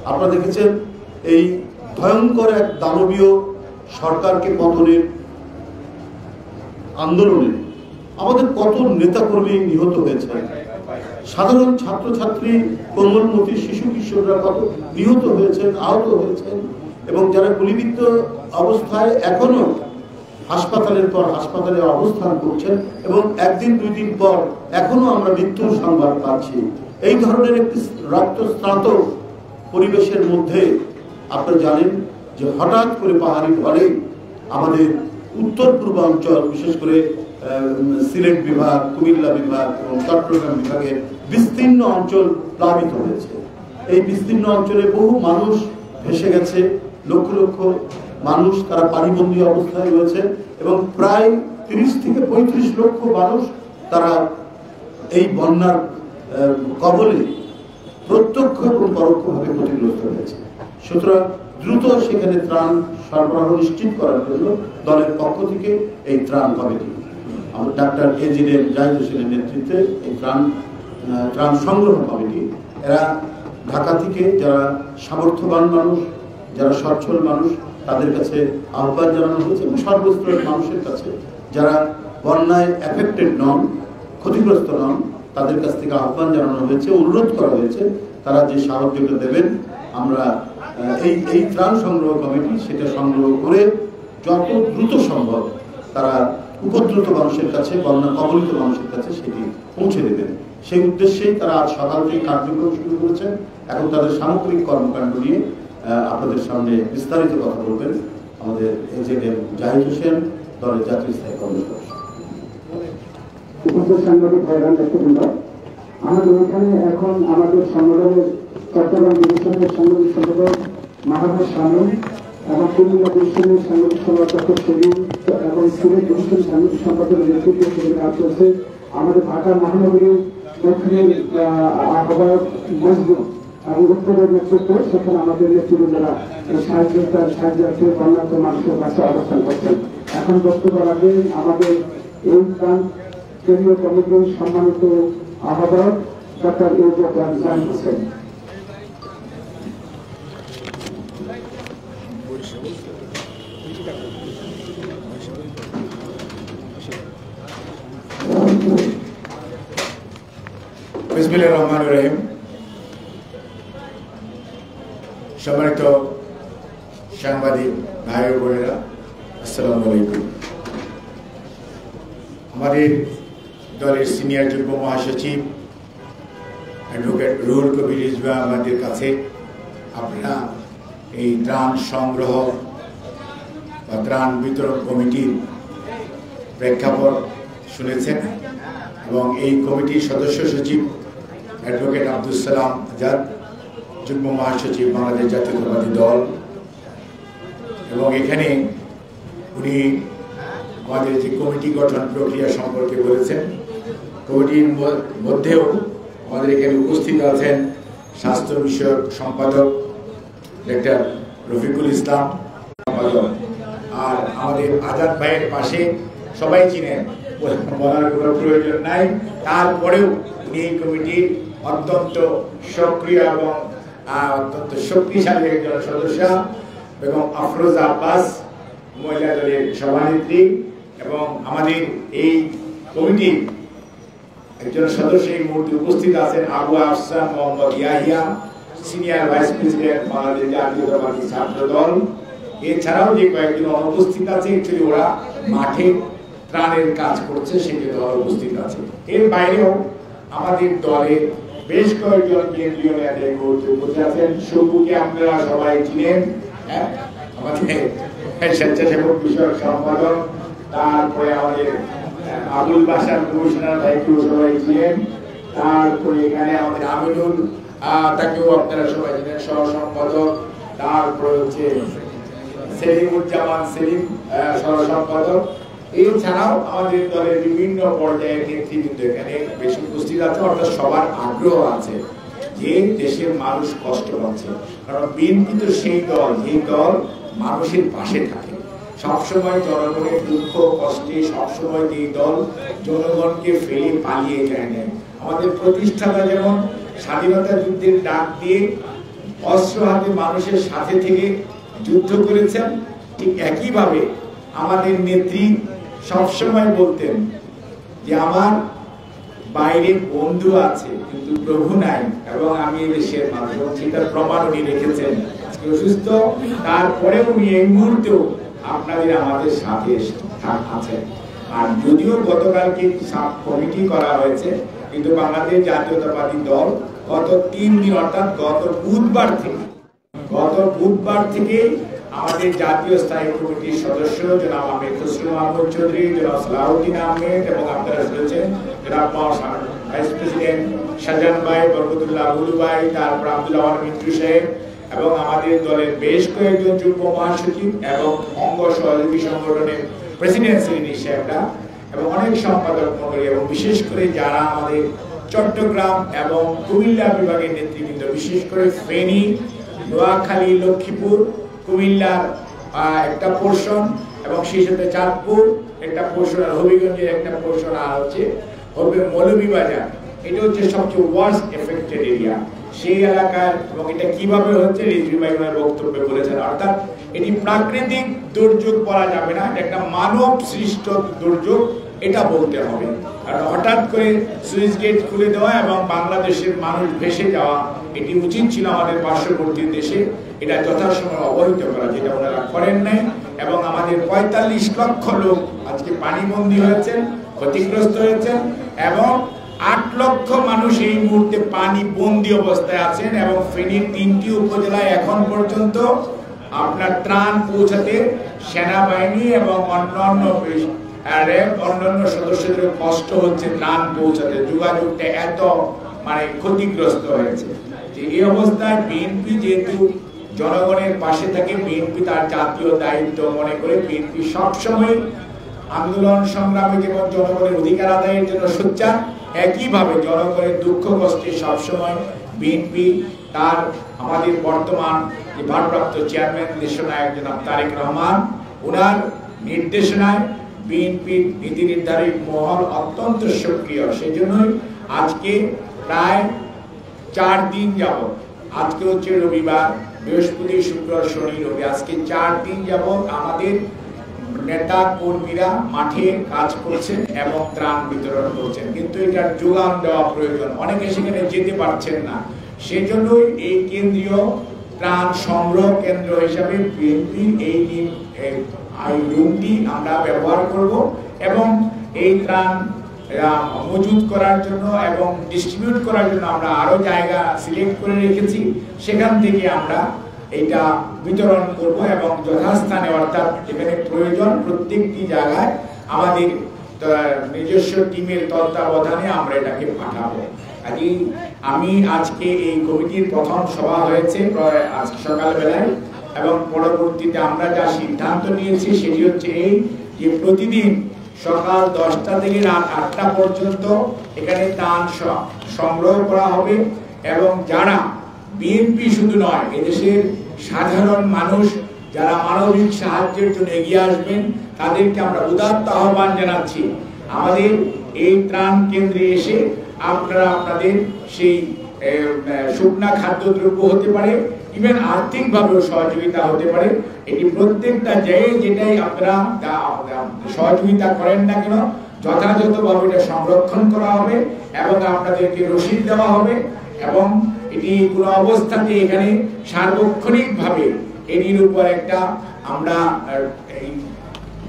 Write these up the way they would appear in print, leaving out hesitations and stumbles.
আপনারা দেখেছেন এই ভয়ঙ্কর এক দানবীয় সরকারকে পতনের আন্দোলনে আমাদের কত নেতাকর্মী নিহত হয়েছে, সাধারণ ছাত্রছাত্রী, কোমলমতি শিশু কিশোররা কত নিহত হয়েছেন, আহত হয়েছেন, এবং যারা গুলিবিদ্ধ অবস্থায় এখনো হাসপাতালের পর হাসপাতালে অবস্থান করছেন, এবং একদিন দুই দিন পর এখনো আমরা মৃত্যুর সংবাদ পাচ্ছি। এই ধরনের একটি রক্তস্নাত পরিবেশের মধ্যে আপনারা জানেন যে হঠাৎ করে পাহাড়ি ঢলে আমাদের উত্তর পূর্বাঞ্চল, বিশেষ করে সিলেট বিভাগ, কুমিল্লা বিভাগ এবং চট্টগ্রাম বিভাগের বিস্তীর্ণ অঞ্চল প্লাবিত হয়েছে। এই বিস্তীর্ণ অঞ্চলে বহু মানুষ ভেসে গেছে, লক্ষ লক্ষ মানুষ তারা পানিবন্দী অবস্থায় রয়েছে, এবং প্রায় 30 থেকে 35 লক্ষ মানুষ তারা এই বন্যার কবলে প্রত্যক্ষ এবং পরোক্ষভাবে ক্ষতিগ্রস্ত হয়েছে। সুতরাং দ্রুত সেখানে ত্রাণ সরবরাহ নিশ্চিত করার জন্য দলের পক্ষ থেকে এই ত্রাণ কমিটি, আমরা ডাক্তার ইঞ্জিনিয়ার জাহিদ হোসেনের নেতৃত্বে এই ত্রাণ সংগ্রহ কমিটি, এরা ঢাকা থেকে যারা সামর্থ্যবান মানুষ, যারা সচ্ছল মানুষ, তাদের কাছে আহ্বান জানানো হয়েছে, এবং সর্বস্তরের মানুষের কাছে যারা বন্যায় এফেক্টেড নন, ক্ষতিগ্রস্ত নন, তাদের কাছ থেকে আহ্বান জানানো হয়েছে, অনুরোধ করা হয়েছে তারা যে সাহায্যটা দেবেন। আমরা এই ত্রাণ সংগ্রহ কমিটি সেটা সংগ্রহ করে যত দ্রুত সম্ভব তারা উপদ্রুত মানুষের কাছে, বন্যা কবলিত মানুষের কাছে সেটি পৌঁছে দেবেন। সেই উদ্দেশ্যেই তারা আজ সকাল থেকে কার্যক্রম শুরু করেছেন। এখন তাদের সামগ্রিক কর্মকাণ্ড নিয়ে আপনাদের সামনে বিস্তারিত কথা বলবেন আমাদের এজেএম জাহিদ হোসেন, দলের জাতীয় স্থায়ী কর্মসূচি। সাংবাদিক ভাইরান ব্যক্তিবৃন্দ, আমাদের এখানে এখন আমাদের সংগঠনের চট্টগ্রাম ডিভিশনের সাংবাদিক সম্পাদক মাহবুব শামীম এবং কুমিল্লা ডিভিশনের সাংবাদিক সম্পাদক সেলিম এবং সিলেট ডিভিশন সাংবাদিক সম্পাদকের নেতৃত্বে সেখানে কাজ করছে। আমাদের ঢাকা মহানগরীর দক্ষিণের আহ্বায়ক মজদুর এবং উত্তরের নেতৃত্বে সেখানে আমাদের নেতৃবৃন্দরা সাহায্যার্থে বন্যার্থ মানুষের কাছে অবস্থান করছেন। এখন বক্তব্য রাখবেন আমাদের এই ত্রাণ কেন্দ্রীয় কমিটির সম্মানিত আহ্বায়ক ডক্টর জাহিদ হোসেন। বিসমিল্লাহির রহমানির রহিম। সম্মানিত সাংবাদিক ভাই ও বোনেরা, আসসালামু আলাইকুম। আমাদের দলের সিনিয়র যুগ্ম মহাসচিব অ্যাডভোকেট রুহুল কবির রিজভী আমাদের কাছে আপনারা এই ত্রাণ সংগ্রহ বা ত্রাণ বিতরণ কমিটির প্রেক্ষাপট শুনেছেন, এবং এই কমিটির সদস্য সচিব অ্যাডভোকেট আব্দুল সালাম আজাদ, যুগ্ম মহাসচিব বাংলাদেশ জাতীয়তাবাদী দল, এবং এখানে উনি আমাদের যে কমিটি গঠন প্রক্রিয়া সম্পর্কে বলেছেন। কমিটির মধ্যেও আমাদের এখানে উপস্থিত আছেন স্বাস্থ্য বিষয়ক সম্পাদক ডাক্তার রফিকুল ইসলাম, আর আমাদের আজাদ ভাইয়ের পাশে সবাই চিনেন, বলার কোনো প্রয়োজন নাই। তারপরেও উনি এই কমিটির অত্যন্ত সক্রিয় এবং অত্যন্ত শক্তিশালী একজন সদস্য, এবং আফরোজা আব্বাস মহিলা দলের সভানেত্রী, এবং আমাদের এই কমিটির একজন সদস্য এই মুহূর্তে উপস্থিত আছেন Abu Afsan Mohammad Yahia, senior vice president Bangladesh Jatiyatabadi Chhatra দল। এছাড়াও যে কয়েকজন অনুপস্থিত আছে, অ্যাকচুয়ালি ওরা মাঠে ত্রাণের কাজ করছে, সেটি দল উপস্থিত আছে। এর বাইরেও আমাদের দলের বেশ কয়েকজন কেন্দ্রীয় নেতা এই মুহূর্তে উপস্থিত আছেন। সবুকে আপনারা সবাই চিনেন, আমাদের স্বেচ্ছাসেবক বিষয়ক সম্পাদক, তারপরে আমাদের আবুল বাসার কমিশনার ভাইকেও সবাই ছিলেন, তারপরে এখানে আমাদের আমিনুল, তাকেও আপনারা সবাই চিনেন, সহ সম্পাদক, তারপরে হচ্ছে সেলিমুজ্জামান সেলিম, সহ সম্পাদক। এছাড়াও আমাদের দলের বিভিন্ন পর্যায়ের নেতৃবৃন্দ এখানে বেশি উপস্থিত আছে। অর্থাৎ সবার আগ্রহ আছে যে দেশের মানুষ কষ্ট পাচ্ছে, কারণ বিএনপি তো সেই দল যে দল মানুষের পাশে থাকে, সবসময় জনগণের দুঃখ কষ্টে সবসময় এই দল জনগণকে ফেলে পালিয়ে যায় না। আমাদের প্রতিষ্ঠাতা যেমন স্বাধীনতা যুদ্ধের ডাক দিয়ে অস্ত্র হাতে মানুষের সাথে থেকে যুদ্ধ করেছেন, ঠিক একইভাবে আমাদের নেত্রী সবসময় বলতেন যে আমার বাইরে বন্ধু আছে কিন্তু প্রভু নাই, এবং আমি এই দেশের মানুষ, সেটার প্রমাণ উনি রেখেছেন। আজকে অসুস্থ, তারপরে উনি এই মুহূর্তেও আপনাদের আমাদের সাথে আছেন। আর যদিও গতকালকে সাব কমিটি করা হয়েছে, কিন্তু বাংলাদেশ জাতীয়তাবাদী দল গত 3 দিন অর্থাৎ গত বুধবার থেকে আমাদের জাতীয় স্থায়ী কমিটির সদস্য জনাব আহমেদ খসরু মাহমুদ চৌধুরী, জনাব সালাউদ্দিন আহমেদ, এবং আপনারা শুনেছেন জনাব ভাইস প্রেসিডেন্ট শাহজাহান ভাই, বরকতুল্লাহ বুলু ভাই, তারপর আব্দুল্লাহ মিন্টু সাহেব, এবং আমাদের দলের বেশ কয়েকজন যুগ্ম মহাসচিব এবং অঙ্গ সহযোগী সংগঠনের প্রেসিডেন্ট সেক্রেটারি সাহেবরা, এবং অনেক সম্পাদক মণ্ডলী, এবং বিশেষ করে যারা আমাদের চট্টগ্রাম এবং কুমিল্লা বিভাগের নেতৃবৃন্দ, বিশেষ করে ফেনী, নোয়াখালী, লক্ষ্মীপুর, কুমিল্লার একটা পোর্শন, এবং সেই সাথে চাঁদপুর একটা পোর্শন, আর হবিগঞ্জের একটা পোর্শন, আর হচ্ছে মৌলভীবাজার। এটা হচ্ছে সবচেয়ে ওয়ার্স্ট এফেক্টেড এরিয়া সেই এলাকায়। এবং এটা কিভাবে হচ্ছে রিজভী ভাই ওনার বক্তব্যে বলেছেন, অর্থাৎ এটি প্রাকৃতিক দুর্যোগ বলা যাবে না, এটা একটা মানব সৃষ্ট দুর্যোগ এটা বলতে হবে। আর হঠাৎ করে সুইচ গেট খুলে দেওয়া এবং বাংলাদেশের মানুষ ভেসে যাওয়া, এটি উচিত ছিল আমাদের পার্শ্ববর্তী দেশে এটা যথাসময়ে অবহিত করা, যেটা ওনারা করেন নাই। এবং আমাদের 45 লক্ষ লোক আজকে পানিবন্দী হয়েছেন, ক্ষতিগ্রস্ত হয়েছেন, এবং 8 লক্ষ মানুষ এই মুহূর্তে পানি বন্দী অবস্থায় আছেন। এবং ফেনীর 3টি উপজেলায় এখন পর্যন্ত আপনার ত্রাণ পৌঁছাতে সেনাবাহিনী এবং অন্যান্য সদস্যদের কষ্ট হচ্ছে ত্রাণ পৌঁছাতে, যোগাযোগটা এত ক্ষতিগ্রস্ত হয়েছে। এই অবস্থায় বিএনপি যেহেতু জনগণের পাশে থাকে, বিএনপি তার জাতীয় দায়িত্ব মনে করে বিএনপি সবসময় আন্দোলন সংগ্রামে যেমন জনগণের অধিকার আদায়ের জন্য সোচ্চার, একইভাবে জনগণের দুঃখ কষ্টে সবসময় বিএনপি তার আমাদের বর্তমান যে ভারপ্রাপ্ত চেয়ারম্যান দেশনায়ক জনাব তারেক রহমান, ওনার নির্দেশনায় বিএনপির নীতি নির্ধারক মহল অত্যন্ত সক্রিয়। সেই জন্যই আজকে প্রায় 4 দিন যাবত, আজকে হচ্ছে রবিবার, বৃহস্পতি, শুক্র, শনি, রবি, আজকে 4 দিন যাবত আমাদের নেতা কর্মীরা মাঠে কাজ করছেন এবং ত্রাণ বিতরণ করছেন। কিন্তু এটার যোগান দেওয়া প্রয়োজন, অনেকে সেখানে যেতে পারছেন না। সেজন্যই এই কেন্দ্রীয় ত্রাণ সংগ্রহ কেন্দ্র হিসাবে বিএনপির এই রুমটি আমরা ব্যবহার করব, এবং এই ত্রাণ মজুত করার জন্য এবং ডিস্ট্রিবিউট করার জন্য আমরা আরো জায়গা সিলেক্ট করে রেখেছি। সেখান থেকে আমরা এটা বিতরণ করব, এবং যথাস্থানে অর্থাৎ যেখানে প্রয়োজন প্রত্যেকটি জায়গায় আমাদের নিজস্ব টিমের তত্ত্বাবধানে আমরা এটাকে পাঠাবো। আমি আজকে এই কমিটির প্রথম সভা হয়েছে আজকে সকালবেলায়, এবং পরবর্তীতে আমরা যা সিদ্ধান্ত নিয়েছি সেটি হচ্ছে এই যে প্রতিদিন সকাল 10টা থেকে রাত 8টা পর্যন্ত এখানে ত্রাণ সংগ্রহ করা হবে। এবং যারা বিএনপি শুধু নয়, এদেশের সাধারণ মানুষ যারা মানবিক সাহায্যের জন্য এগিয়ে আসবেন, তাদেরকে আমরা উদাত্ত আহ্বান জানাচ্ছি, আমাদের এই ত্রাণ কেন্দ্রে এসে আপনারা আপনাদের সেই শুকনা খাদ্যদ্রব্য হতে পারে, ইভেন আর্থিকভাবেও সহযোগিতা হতে পারে। এটি প্রত্যেকটা জায়গায় যেটাই আপনারা সহযোগিতা করেন না কেন, যথাযথভাবে এটা সংরক্ষণ করা হবে এবং আপনাদেরকে রসিদ দেওয়া হবে। এবং এটি কোনো অবস্থাতে এখানে সার্বক্ষণিকভাবে এটির উপর একটা আমরা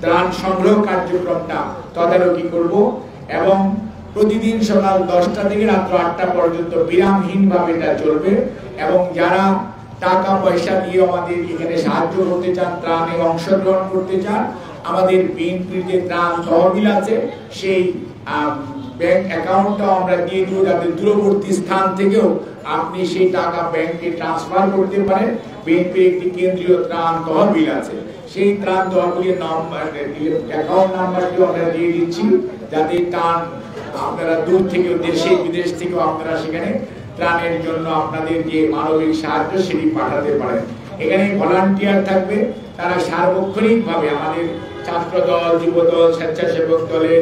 ত্রাণ সংগ্রহ কার্যক্রমটা তদারকি করব, এবং প্রতিদিন সকাল 10টা থেকে রাত্র 8টা পর্যন্ত বিরামহীনভাবে এটা চলবে। এবং যারা টাকা পয়সা দিয়ে আমাদের এখানে সাহায্য করতে চান, ত্রাণে অংশগ্রহণ করতে চান, আমাদের বিএনপির যে ত্রাণ তহবিল আছে সেই ব্যাংক অ্যাকাউন্টটাও আমরা দিয়ে দিব, যাতে দূরবর্তী স্থান থেকেও আপনি সেই টাকা ব্যাংকে ট্রান্সফার করতে পারেন। বিএনপির একটি কেন্দ্রীয় ত্রাণ তহবিল আছে, সেই ত্রাণ তহবিলের নাম্বার অ্যাকাউন্ট নাম্বারটিও আমরা দিয়ে দিচ্ছি, যাতে ত্রাণ আপনারা দূর থেকেও দেশে বিদেশ থেকেও আপনারা সেখানে ত্রাণের জন্য আপনাদের যে মানবিক সাহায্য সেটি পাঠাতে পারেন। এখানে ভলান্টিয়ার থাকবে, তারা সার্বক্ষণিকভাবে আমাদের ছাত্র দল, যুব দল, স্বেচ্ছাসেবক দলের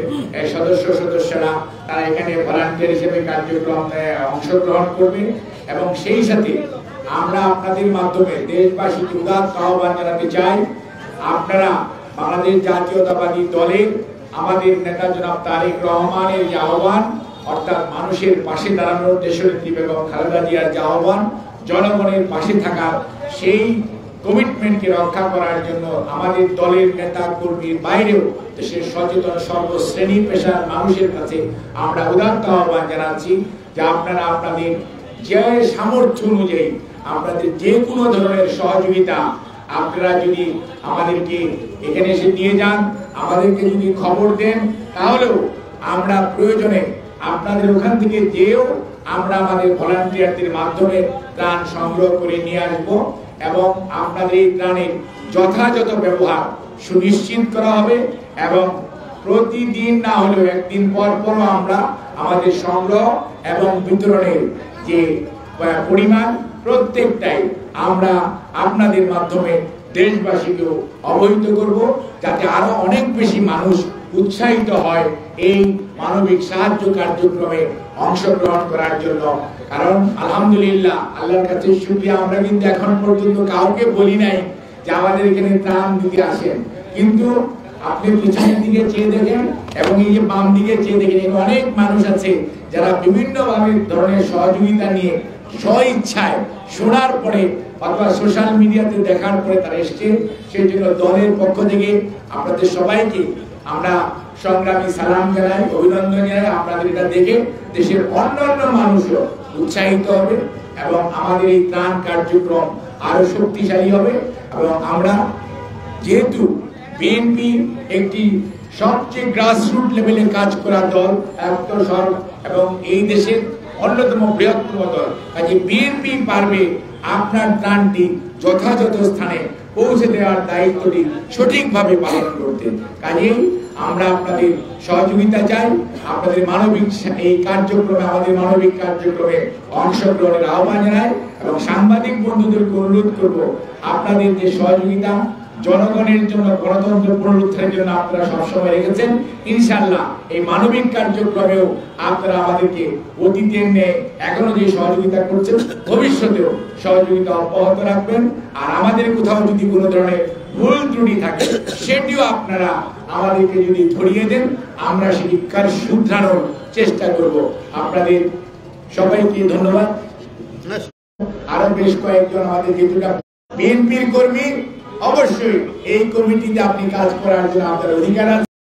সদস্যরা তারা এখানে ভলান্টিয়ার হিসেবে কার্যক্রমে অংশগ্রহণ করবে। এবং সেই সাথে আমরা আপনাদের মাধ্যমে দেশবাসীকে উদাত্ত আহ্বান জানাতে চাই, আপনারা বাংলাদেশ জাতীয়তাবাদী দলের আমাদের নেতা জনাব তারেক রহমানের যে আহ্বান, অর্থাৎ মানুষের পাশে দাঁড়ানোর, দেশনেত্রী বেগম খালেদা জিয়ার যে আহ্বান, জনগণের পাশে থাকার সেই কমিটমেন্টকে রক্ষা করার জন্য আমাদের দলের নেতা কর্মীর বাইরেও দেশের সচেতন সর্বশ্রেণী পেশার মানুষের কাছে আমরা উদাত্ত আহ্বান জানাচ্ছি যে আপনারা আপনাদের যে সামর্থ্য অনুযায়ী আপনাদের যে কোনো ধরনের সহযোগিতা আপনারা যদি আমাদেরকে এখানে এসে নিয়ে যান, আমাদেরকে যদি খবর দেন, তাহলেও আমরা প্রয়োজনে আপনাদের ওখান থেকে যেও আমরা আমাদের ভলান্টিয়ারদের মাধ্যমে ত্রাণ সংগ্রহ করে নিয়ে আসবো এবং আপনাদের এই ত্রাণের যথাযথ ব্যবহার সুনিশ্চিত করা হবে এবং প্রতিদিন না হলেও একদিন পর পরও আমরা আমাদের সংগ্রহ এবং বিতরণের যে পরিমাণ প্রত্যেকটাই আমরা আপনাদের মাধ্যমে দেশবাসীকেও অবহিত করব, যাতে আরো অনেক বেশি মানুষ উৎসাহিত হয় এই মানবিক সাহায্য কার্যক্রমে অংশগ্রহণ করার জন্য। কারণ আলহামদুলিল্লাহ, আল্লাহর কাছে শুকরিয়া, আমরা কিন্তু এখন পর্যন্ত কাউকে বলি নাই যে আমাদের এখানে ত্রাণ দিতে আসেন, কিন্তু আপনি পিছনের দিকে চেয়ে দেখেন এবং এই যে বাম দিকে চেয়ে দেখেন, অনেক মানুষ আছে যারা বিভিন্ন ধরনের সহযোগিতা নিয়ে স্বইচ্ছায় শোনার পরে অথবা সোশ্যাল মিডিয়াতে দেখার পরে তারা এসছে। সেই জন্য দলের পক্ষ থেকে আপনাদের সবাইকে আমরা সংগ্রামী সালাম জানাই, অভিনন্দন জানাই। আপনাদের এটা দেখে দেশের অন্যান্য মানুষও উৎসাহিত হবে এবং আমাদের এই ত্রাণ কার্যক্রম আরো শক্তিশালী হবে। এবং আমরা যেহেতু বিএনপি একটি সবচেয়ে গ্রাসরুট লেভেলে কাজ করা দল এবং এই দেশের অন্যতম বৃহত্তম দল, কাজে বিএনপি পারবে আপনার ত্রাণটি যথাযথ স্থানে পৌঁছে দেওয়ার দায়িত্বটি সঠিকভাবে পালন করতে। কাজেই আমরা আপনাদের সহযোগিতা চাই, আপনাদের মানবিক এই কার্যক্রমে, আমাদের মানবিক কার্যক্রমে অংশগ্রহণের আহ্বান জানাই এবং সাংবাদিক বন্ধুদেরকে অনুরোধ করব, আপনাদের যে সহযোগিতা জনগণের জন্য, গণতন্ত্র পুনরুদ্ধারের জন্য আপনারা সবসময় রেখেছেন, ইনশাআল্লাহ এই মানবিক কার্যক্রমেও আপনারা আমাদেরকে অতীতের ন্যায় এখনো যে সহযোগিতা করছেন, ভবিষ্যতেও সহযোগিতা অব্যাহত রাখবেন। আর আমাদের কোথাও যদি কোনো ধরনের ভুল ত্রুটি থাকে সেটিও আপনারা আমাদেরকে যদি ধরিয়ে দেন, আমরা সেটি শুধরানোর চেষ্টা করব। আপনাদের সবাইকে ধন্যবাদ। আরো বেশ কয়েকজন আমাদের যেটা বিএনপির কর্মী, অবশ্যই এই কমিটিতে আপনি কাজ করার জন্য আপনার অধিকার আছে।